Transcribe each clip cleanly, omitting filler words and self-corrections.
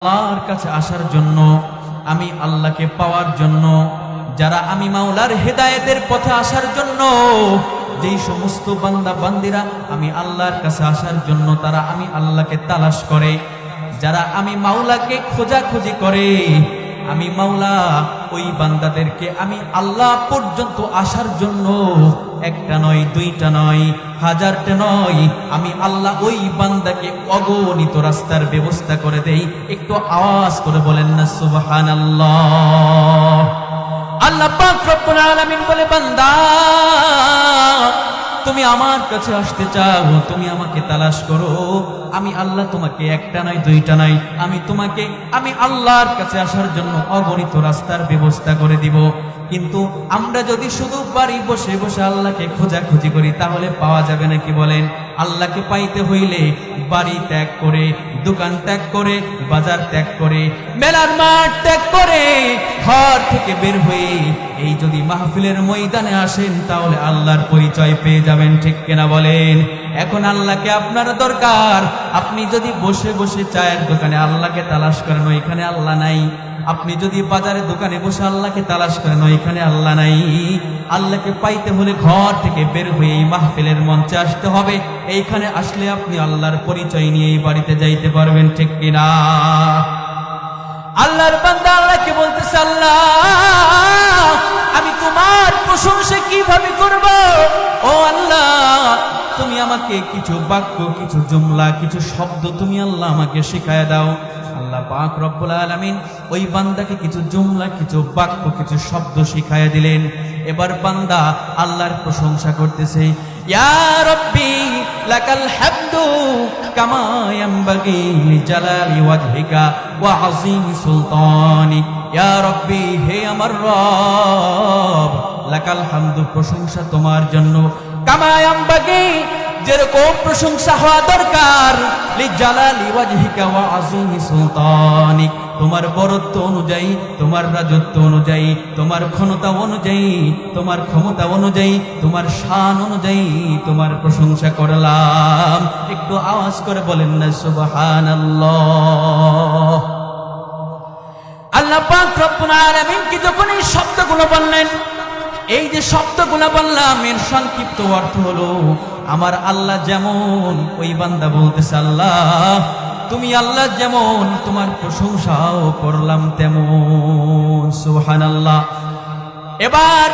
আল্লাহর কাছে আসার জন্য, আমি আল্লাহকে পাওয়ার জন্য, যারা আমি মাওলার হেদায়েতের পথে আসার জন্য, যেই সমস্ত বান্দা বান্দিরা আমি আল্লাহর কাছে আসার জন্য তারা আমি আল্লাহকে তালাশ করে, যারা আমি মাওলাকে খোঁজাখুঁজি করে, আমি মাওলা ওই বান্দাদেরকে আমি আল্লাহ পর্যন্ত আসার জন্য একটা নয়, দুইটা নয়, হাজারটা নয়, আমি আল্লাহ ওই বান্দাকে অগণিত রাস্তার ব্যবস্থা করে দেই। একটু আওয়াজ করে বলেন না সুবহানাল্লাহ। আল্লাহ পাক রব্বুল আলামিন বলে, বান্দা তুমি আমার কাছে আসতে চাও, তুমি আমাকে তালাশ করো, আমি আল্লাহ তোমাকে একটা নয়, দুইটা নয়, আমি তোমাকে আমি আল্লাহর কাছে আসার জন্য অগণিত রাস্তার ব্যবস্থা করে দিব। কিন্তু আমরা যদি শুধু বাড়ি বসে বসে আল্লাহকে খোঁজাখুঁজি করি তাহলে পাওয়া যাবে নাকি বলেন? আল্লাহকে পাইতে হইলে বাড়ি ত্যাগ করে, দোকান ত্যাগ করে, বাজার ত্যাগ করে, মেলার মাঠ ত্যাগ করে, ঘর থেকে বের হয়ে এই যদি মাহফিলের ময়দানে আসেন তাহলে আল্লাহর পরিচয় পেয়ে যাবেন, ঠিক কিনা বলেন? এখন আল্লাহকে আপনার দরকার। আপনি যদি বসে বসে চায়ের দোকানে আল্লাহকে তালাশ করেন ওইখানে আল্লাহ নাই, আপনি যদি বাজারের দোকানে বসে আল্লাহকে তালাশ করেন ওইখানে আল্লাহ নাই। আল্লাহকে পাইতে হলে ঘর থেকে বের হয়ে এই মাহফিলের মঞ্চে আসতে হবে। এইখানে আসলে আপনি আল্লাহর পরিচয় নিয়ে এই বাড়িতে যাইতে পারবেন, ঠিক কিনা? আল্লাহর বান্দা আল্লাহকে বলতেছে, আল্লাহ আমি তোমার প্রশংসা কিভাবে করব? ও আল্লাহ তুমি আমাকে কিছু বাক্য, কিছু জুমলা, কিছু শব্দ তুমি আল্লাহ আমাকে শিখায় দাও। আল্লাহ পাক রব্বুল আলামিন ওই বান্দাকে কিছু জুমলা, কিছু বাক্য, কিছু শব্দ শিখায় দিলেন। এবার বান্দা আল্লাহর প্রশংসা করতেছে, ইয়া রাব্বি লাকাল হামদু কামা ইয়ানবাগি লিজালালি ওয়াজহিকা ওয়া আযীমি সুলতানিক। ইয়া রাব্বি, হে আমার রব, লাকাল হামদু, প্রশংসা তোমার জন্য, কামা ইয়ানবাগি, যেরকম প্রশংসা হওয়া দরকার, লিজালালি ওয়াজহিকা ওয়া আযীমি সুলতানিক, তোমার বরত্ব অনুযায়ী, তোমার রাজত্ব অনুযায়ী, তোমার ক্ষমতা অনুযায়ী, তোমার ক্ষমতা অনুযায়ী, তোমার শান অনুযায়ী তোমার প্রশংসা করলাম। একটু আওয়াজ করে বলেন না সুবহানাল্লাহ। আল্লাহ পাক রব্বুল আলামিন কি যখন এই শব্দগুলো বললেন, এই যে শব্দগুলো বললাম এর সংক্ষিপ্ত অর্থ হলো, আমার আল্লাহ যেমন, ওই বান্দা বলতেছে আল্লাহ তুমি আল্লাহ যেমন, তোমার প্রশংসাও করলাম তেমন। সুবহানাল্লাহ। এবার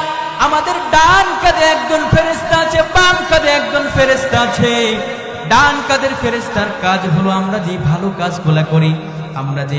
আমাদের ডান কাঁধে একজন ফেরেশতা আছে, বাম কাঁধে একজন ফেরেশতা আছে। ডান কাঁধের ফেরেশতার কাজ হলো আমরা যে ভালো কাজগুলা করি, আমরা যে